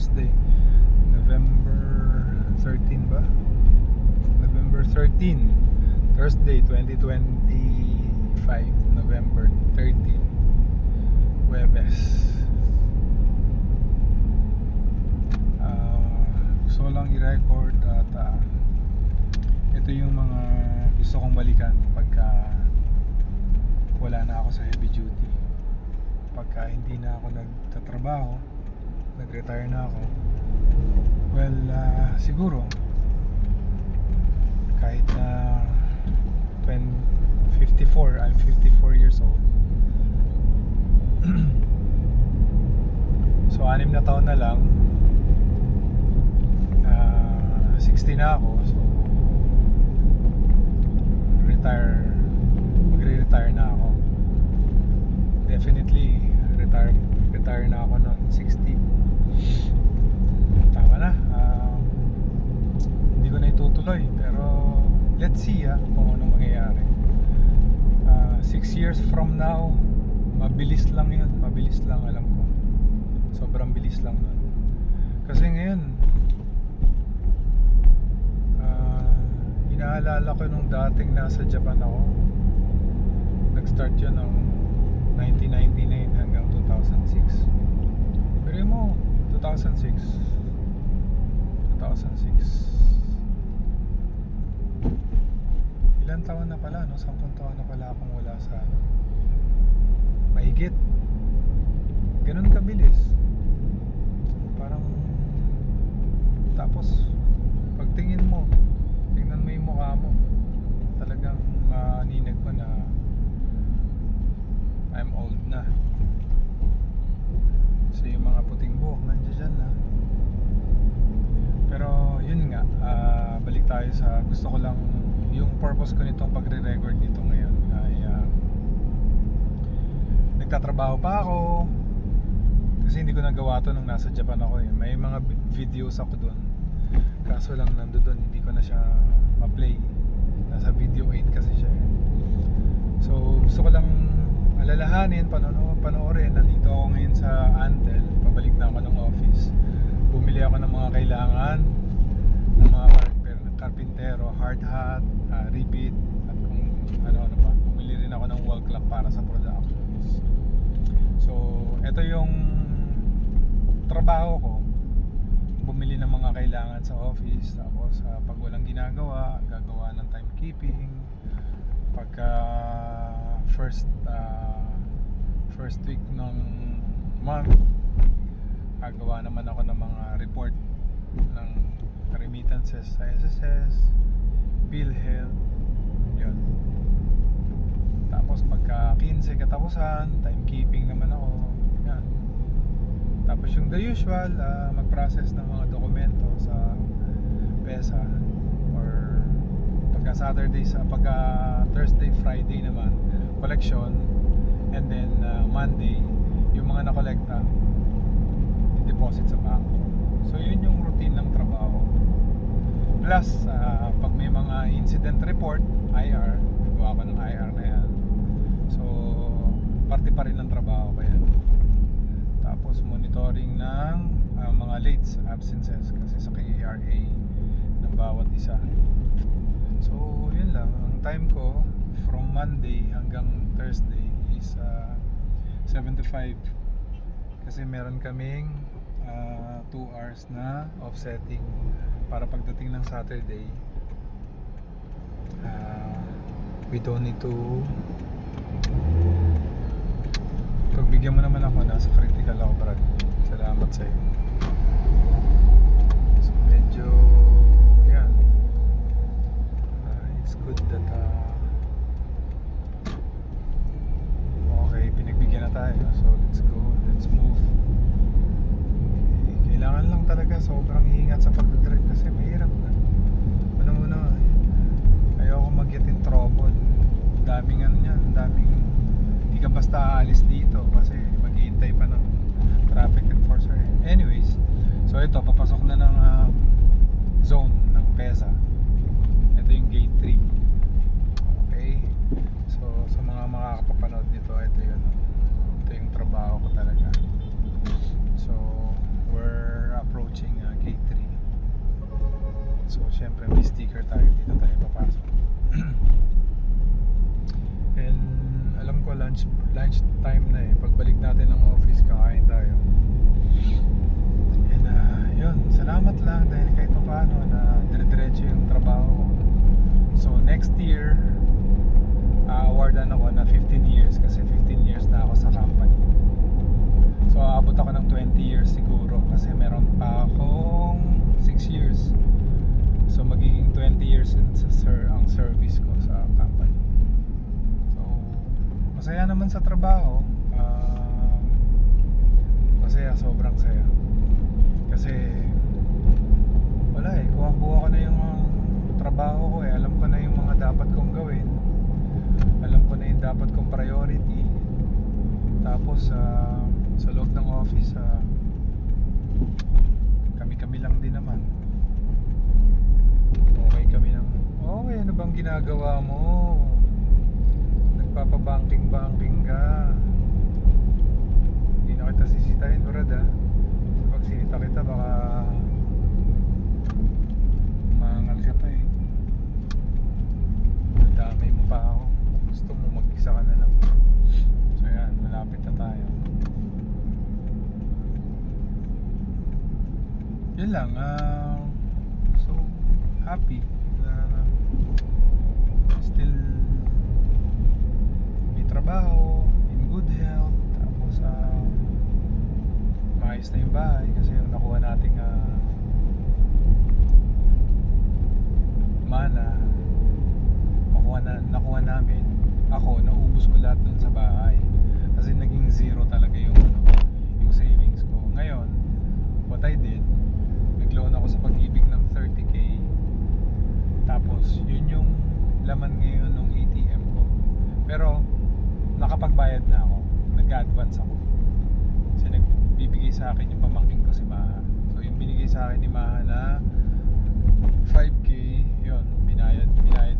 Thursday, November 13 ba? November 13, Thursday 2025, November 13, Huwebes. Gusto ko lang i-record at ito yung mga gusto kong balikan pagka wala na ako sa heavy duty, pagka hindi na ako nagtatrabaho, nag-retire na ako. Well, siguro kahit na 54, I'm 54 years old. So 6 na taon na lang, 60 na ako. So magre-retire na ako. Definitely retire na ako noon 60. Tama na. Hindi ko na itutuloy, pero let's see kung ano mangyayari. 6 years from now, mabilis lang yun. Mabilis lang, alam ko. Sobrang bilis lang nun. Kasi ngayon, inaalala ko nung dating nasa Japan ako. Nag-start yun ng 1999 hanggang 2006. Pero mo, 2006 ilan taon na pala, no? 10 taon na pala akong wala sa mahigit. Ganun kabilis. Parang tapos pagtingin mo, tingnan mo yung mukha mo, talagang maninag mo na I'm old na. So yung mga puting buhok nandiyan na. Pero yun nga, balik tayo sa gusto ko lang, yung purpose ko nitong pagre-record nito ngayon ay nagtatrabaho pa ako kasi hindi ko nagawa to nung nasa Japan ako. May mga videos ako doon, kaso lang nandoon hindi ko na siya ma-play. Nasa video 8 kasi siya. So gusto ko lang alalahanin, panoorin. Nandito ako ngayon sa Antel, pabalik na ako ng office. Bumili ako ng mga kailangan ng mga karpintero, hard hat, repeat, at kung ano pa. Bumili rin ako ng wall clock para sa productions. So ito yung trabaho ko, bumili ng mga kailangan sa office. Tapos pag walang ginagawa, gagawa ng timekeeping. Pagka first week ng month, gagawa naman ako ng mga report ng remittances sa SSS, PhilHealth, yun. Tapos pagka 15 katapusan, timekeeping naman ako, yan. Tapos yung the usual, mag-process ng mga dokumento sa PESA, or pagka Saturday, pagka Thursday, Friday naman, collection, and then Monday, yung mga nakolekta, deposit sa bangko. So yun yung routine ng trabaho. Plus pag may mga incident report, IR, gawa ko ng IR na yan. So parte pa rin ng trabaho ko yan. Tapos monitoring ng mga late absences kasi sa KRA ng bawat isa. So yun lang. Ang time ko from Monday hanggang Thursday is 7 to 5, kasi meron kaming 2 hours na offsetting para pagdating ng Saturday, we don't need to, pagbigyan mo naman ako, nasa critical ako, Brad. Salamat sa'yo. So medyo yan, it's good that okay, pinagbigyan na tayo. So let's go, let's move. Kailangan lang talaga sobrang ingat sa pagdadrive kasi mahirap na. Ano muna, ayoko mag-get in trouble. Daming ano yan, daming, hindi ka basta aalis dito kasi maghihintay pa ng traffic enforcer. Anyways, so ito, papasok na ng zone ng PESA. Ito yung gate 3. Okay, so sa mga makakapapanood nito, ito yung trabaho ko talaga. So we're enter tayo, dito tayo papasok. And alam ko lunch time na eh. Pagbalik natin ng office, kakain tayo. And yun, salamat lang dahil kahit pa paano na dire-diretso yung trabaho ko. So next year, awardan ako na 15 years kasi 15 years na ako sa company. So aabot ako ng 20 years siguro kasi meron pa akong 6 years. So magiging 20 years ang service ko sa company. So masaya naman sa trabaho. Masaya, sobrang saya. Kasi wala eh, kuha-kuha ko na yung trabaho ko eh. Alam ko na yung mga dapat kong gawin. Alam ko na yung dapat kong priority. Tapos sa loob ng office, kami-kami lang din naman. Okay kami ng okay, ano bang ginagawa mo? Nagpapabanking-banking ka. Hindi na kita sisitahin, brad ah. Pag sinita kita, baka mangal ka pa eh. Damay mo pa ako. Gusto mo, mag-isa ka na lang. So yan, malapit na tayo. Yun lang, so happy na still may trabaho, in good health, tapos maayos na yung bahay kasi yung nakuha nating mana nakuha namin. Ako, naubos ko lahat dun sa bahay kasi naging zero talaga yung savings ko. Ngayon, what I did, nag-loan ako sa Pag-ibig ng 30k. Tapos yun yung laman ngayon ng ATM ko. Pero nakapagbayad na ako, nag-advance ako kasi nagbibigay sa akin yung pamangkin ko si Maha. So yung binigay sa akin ni Maha na 5k, yun, binayad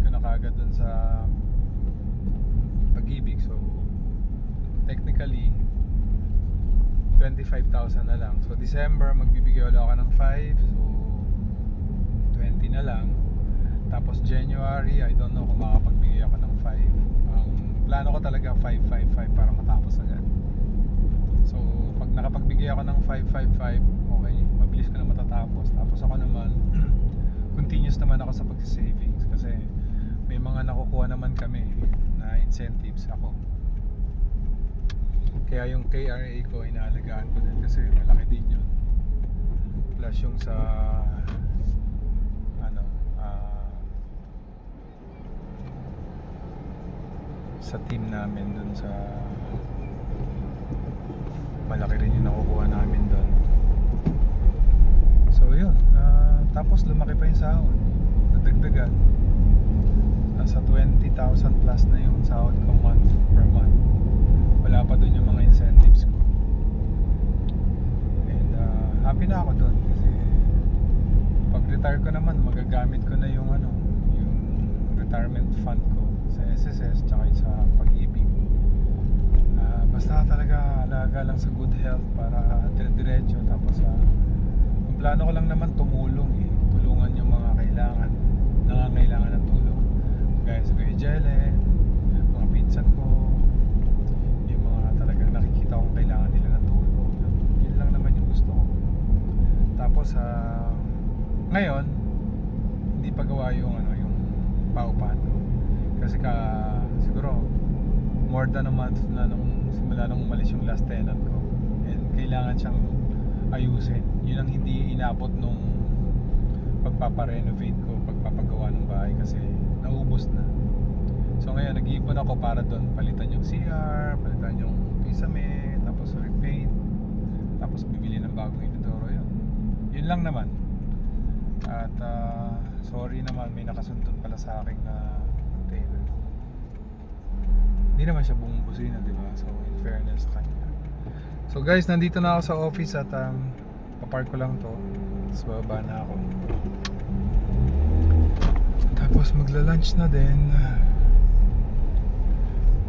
ko na kagad dun sa Pag-ibig. So technically 25,000 na lang. So December magbibigay ulit ako ng 5, so 20 na lang. Tapos January, I don't know kung makapagbigay ako ng 5. Ang plano ko talaga 555 para matapos agad. So pag nakapagbigay ako ng 555, okay, mabilis ko na matatapos. Tapos ako naman continuous naman ako sa pag-savings kasi may mga nakukuha naman kami na incentives ako. Kaya yung KRA ko, inaalagaan ko din kasi malaki din yun. Plus yung sa sa team namin dun sa malaki rin yung nakukuha namin dun. So yun, tapos lumaki pa yung sahod, nadagdagan. Nasa 20,000 plus na yung sahod ko per month. Wala pa dun yung mga incentives ko. And happy na ako dun kasi pag retire ko naman, magagamit ko na yung yung retirement fund ko sa SSS tsaka sa Pag-ibig. Basta talaga alaga lang sa good health para dire-diretso. Tapos ang plano ko lang naman tulungan yung mga nangangailangan ng tulong, gaya sa Kuya Jelen, mga pinsan ko, yung mga talagang nakikita kong kailangan nila ng tulong. Yun lang naman yung gusto ko. Tapos ngayon hindi pa gawa yung paupahan ko kasi siguro more than a month na simula nung umalis yung last tenant ko, and kailangan siyang ayusin. Yun ang hindi inabot nung pagpaparenovate ko, pagpapagawa ng bahay kasi naubos na. So ngayon nag-iipon ako para doon palitan yung CR, palitan yung kisame, tapos repaint, tapos bibili ng bagong inodoro. Yun lang naman. At sorry naman, may nakasundot pala sa akin na container. Hindi naman siya bumubusina, di ba? So in fairness sa kanya. So guys, nandito na ako sa office at papark ko lang to. Tapos bababa na ako. Tapos magla-lunch na din.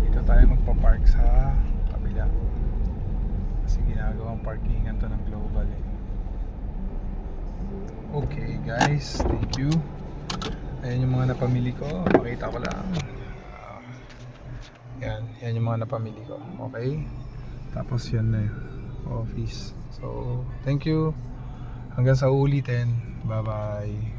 Dito tayo magpapark sa kabila kasi ginagawang parkingan to ng Global eh. Okay guys, thank you. Ayan yung mga napamili ko. Pakita ko lang. Yan yung mga napamili ko. Okay? Tapos yan na yung office. So, thank you. Hanggang sa ulitin. Bye-bye.